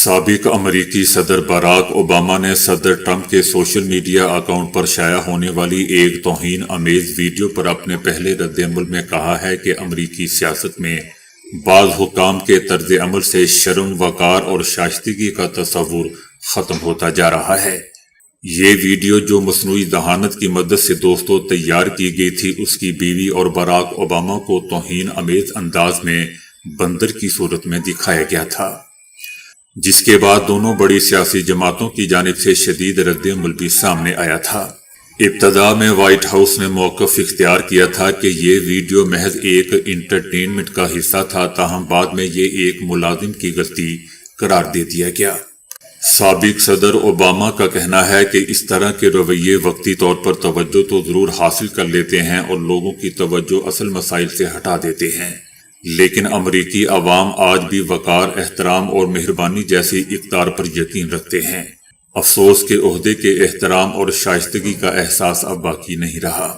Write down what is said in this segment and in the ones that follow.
سابق امریکی صدر باراک اوباما نے صدر ٹرمپ کے سوشل میڈیا اکاؤنٹ پر شائع ہونے والی ایک توہین آمیز ویڈیو پر اپنے پہلے رد عمل میں کہا ہے کہ امریکی سیاست میں بعض حکام کے طرز عمل سے شرم، وقار اور شائستگی کا تصور ختم ہوتا جا رہا ہے۔ یہ ویڈیو جو مصنوعی ذہانت کی مدد سے تیار کی گئی تھی، اس کی بیوی اور باراک اوباما کو توہین آمیز انداز میں بندر کی صورت میں دکھایا گیا تھا، جس کے بعد دونوں بڑی سیاسی جماعتوں کی جانب سے شدید رد عمل بھی سامنے آیا تھا۔ ابتدا میں وائٹ ہاؤس نے موقف اختیار کیا تھا کہ یہ ویڈیو محض ایک انٹرٹینمنٹ کا حصہ تھا، تاہم بعد میں یہ ایک ملازم کی غلطی قرار دے دیا گیا۔ سابق صدر اوباما کا کہنا ہے کہ اس طرح کے رویے وقتی طور پر توجہ تو ضرور حاصل کر لیتے ہیں اور لوگوں کی توجہ اصل مسائل سے ہٹا دیتے ہیں، لیکن امریکی عوام آج بھی وقار، احترام اور مہربانی جیسی اقدار پر یقین رکھتے ہیں۔ افسوس کہ عہدے کے احترام اور شائستگی کا احساس اب باقی نہیں رہا۔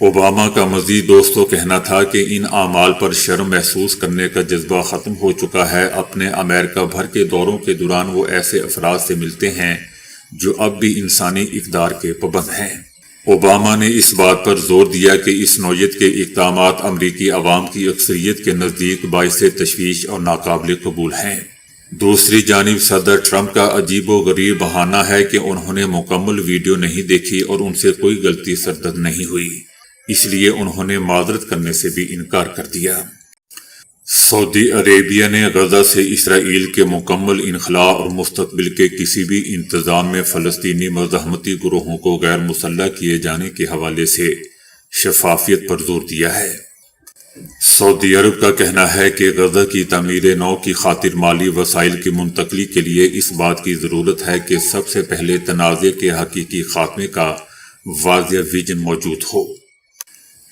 اوباما کا مزید کہنا تھا کہ ان اعمال پر شرم محسوس کرنے کا جذبہ ختم ہو چکا ہے۔ اپنے امریکہ بھر کے دوروں کے دوران وہ ایسے افراد سے ملتے ہیں جو اب بھی انسانی اقدار کے پابند ہیں۔ اوباما نے اس بات پر زور دیا کہ اس نوعیت کے اقدامات امریکی عوام کی اکثریت کے نزدیک باعث تشویش اور ناقابل قبول ہیں۔ دوسری جانب صدر ٹرمپ کا عجیب و غریب بہانہ ہے کہ انہوں نے مکمل ویڈیو نہیں دیکھی اور ان سے کوئی غلطی سرزد نہیں ہوئی، اس لیے انہوں نے معذرت کرنے سے بھی انکار کر دیا۔ سعودی عربیہ نے غزہ سے اسرائیل کے مکمل انخلاء اور مستقبل کے کسی بھی انتظام میں فلسطینی مزاحمتی گروہوں کو غیر مسلح کیے جانے کے حوالے سے شفافیت پر زور دیا ہے۔ سعودی عرب کا کہنا ہے کہ غزہ کی تعمیر نو کی خاطر مالی وسائل کی منتقلی کے لیے اس بات کی ضرورت ہے کہ سب سے پہلے تنازع کے حقیقی خاتمے کا واضح ویژن موجود ہو۔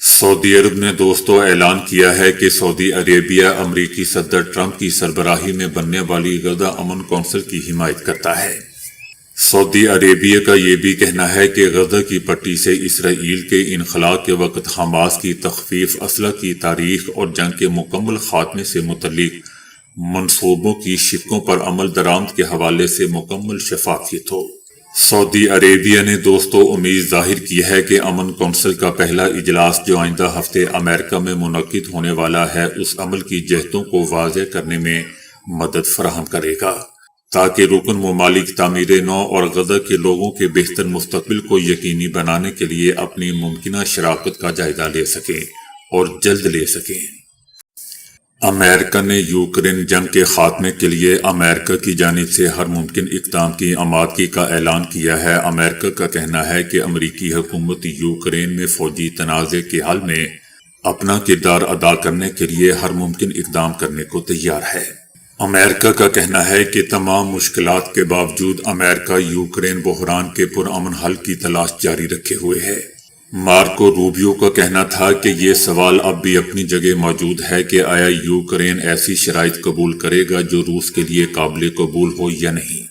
سعودی عرب نے اعلان کیا ہے کہ سعودی عربیہ امریکی صدر ٹرمپ کی سربراہی میں بننے والی غزہ امن کونسل کی حمایت کرتا ہے۔ سعودی عربیہ کا یہ بھی کہنا ہے کہ غزہ کی پٹی سے اسرائیل کے انخلاء کے وقت حماس کی تخفیف، اسلحہ کی تاریخ اور جنگ کے مکمل خاتمے سے متعلق منصوبوں کی شقوں پر عمل درآمد کے حوالے سے مکمل شفافیت ہو۔ سعودی عربیہ نے امید ظاہر کی ہے کہ امن کونسل کا پہلا اجلاس جو آئندہ ہفتے امریکہ میں منعقد ہونے والا ہے، اس عمل کی جہتوں کو واضح کرنے میں مدد فراہم کرے گا تاکہ رکن ممالک تعمیر نو اور غزہ کے لوگوں کے بہتر مستقبل کو یقینی بنانے کے لیے اپنی ممکنہ شراکت کا جائزہ لے سکیں اور جلد لے سکیں۔ امریکہ نے یوکرین جنگ کے خاتمے کے لیے امریکہ کی جانب سے ہر ممکن اقدام کی آمادگی کا اعلان کیا ہے۔ امریکہ کا کہنا ہے کہ امریکی حکومت یوکرین میں فوجی تنازع کے حل میں اپنا کردار ادا کرنے کے لیے ہر ممکن اقدام کرنے کو تیار ہے۔ امریکہ کا کہنا ہے کہ تمام مشکلات کے باوجود امریکہ یوکرین بحران کے پرامن حل کی تلاش جاری رکھے ہوئے ہے۔ مارکو روبیو کا کہنا تھا کہ یہ سوال اب بھی اپنی جگہ موجود ہے کہ آیا یوکرین ایسی شرائط قبول کرے گا جو روس کے لیے قابل قبول ہو یا نہیں،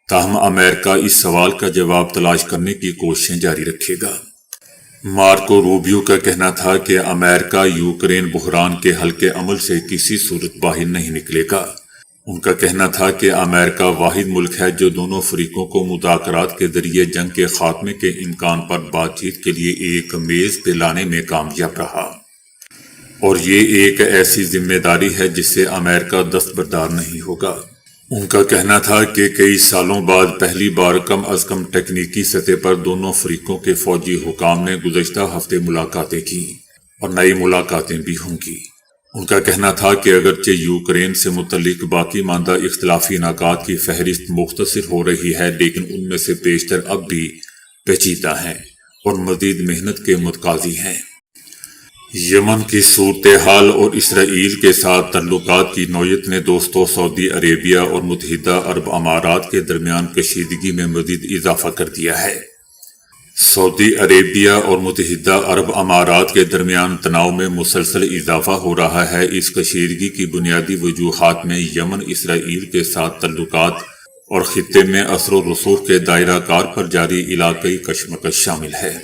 تاہم امریکہ اس سوال کا جواب تلاش کرنے کی کوششیں جاری رکھے گا۔ مارکو روبیو کا کہنا تھا کہ امریکہ یوکرین بحران کے حل کے عمل سے کسی صورت باہر نہیں نکلے گا۔ ان کا کہنا تھا کہ امریکہ واحد ملک ہے جو دونوں فریقوں کو مذاکرات کے ذریعے جنگ کے خاتمے کے امکان پر بات چیت کے لیے ایک میز پہ لانے میں کامیاب رہا، اور یہ ایک ایسی ذمہ داری ہے جس سے امریکہ دستبردار نہیں ہوگا۔ ان کا کہنا تھا کہ کئی سالوں بعد پہلی بار کم از کم تکنیکی سطح پر دونوں فریقوں کے فوجی حکام نے گزشتہ ہفتے ملاقاتیں کی اور نئی ملاقاتیں بھی ہوں گی۔ ان کا کہنا تھا کہ اگرچہ یوکرین سے متعلق باقی ماندہ اختلافی نکات کی فہرست مختصر ہو رہی ہے، لیکن ان میں سے بیشتر اب بھی پیچیدہ ہیں اور مزید محنت کے متقاضی ہیں۔ یمن کی صورتحال اور اسرائیل کے ساتھ تعلقات کی نوعیت نے سعودی عربیہ اور متحدہ عرب امارات کے درمیان کشیدگی میں مزید اضافہ کر دیا ہے۔ سعودی عربیہ اور متحدہ عرب امارات کے درمیان تناؤ میں مسلسل اضافہ ہو رہا ہے۔ اس کشیدگی کی بنیادی وجوہات میں یمن، اسرائیل کے ساتھ تعلقات اور خطے میں اثر و رسوخ کے دائرہ کار پر جاری علاقائی کشمکش شامل ہے۔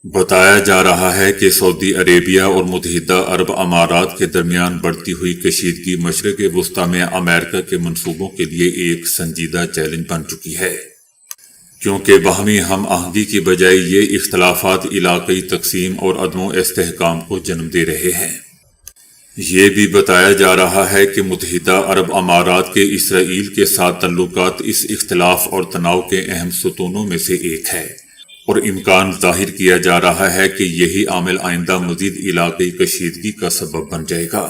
بتایا جا رہا ہے کہ سعودی عربیہ اور متحدہ عرب امارات کے درمیان بڑھتی ہوئی کشیدگی مشرق وسطی میں امریکہ کے منصوبوں کے لیے ایک سنجیدہ چیلنج بن چکی ہے، کیونکہ باہمی ہم آہنگی کی بجائے یہ اختلافات علاقائی تقسیم اور عدم و استحکام کو جنم دے رہے ہیں۔ یہ بھی بتایا جا رہا ہے کہ متحدہ عرب امارات کے اسرائیل کے ساتھ تعلقات اس اختلاف اور تناؤ کے اہم ستونوں میں سے ایک ہے، اور امکان ظاہر کیا جا رہا ہے کہ یہی عامل آئندہ مزید علاقائی کشیدگی کا سبب بن جائے گا۔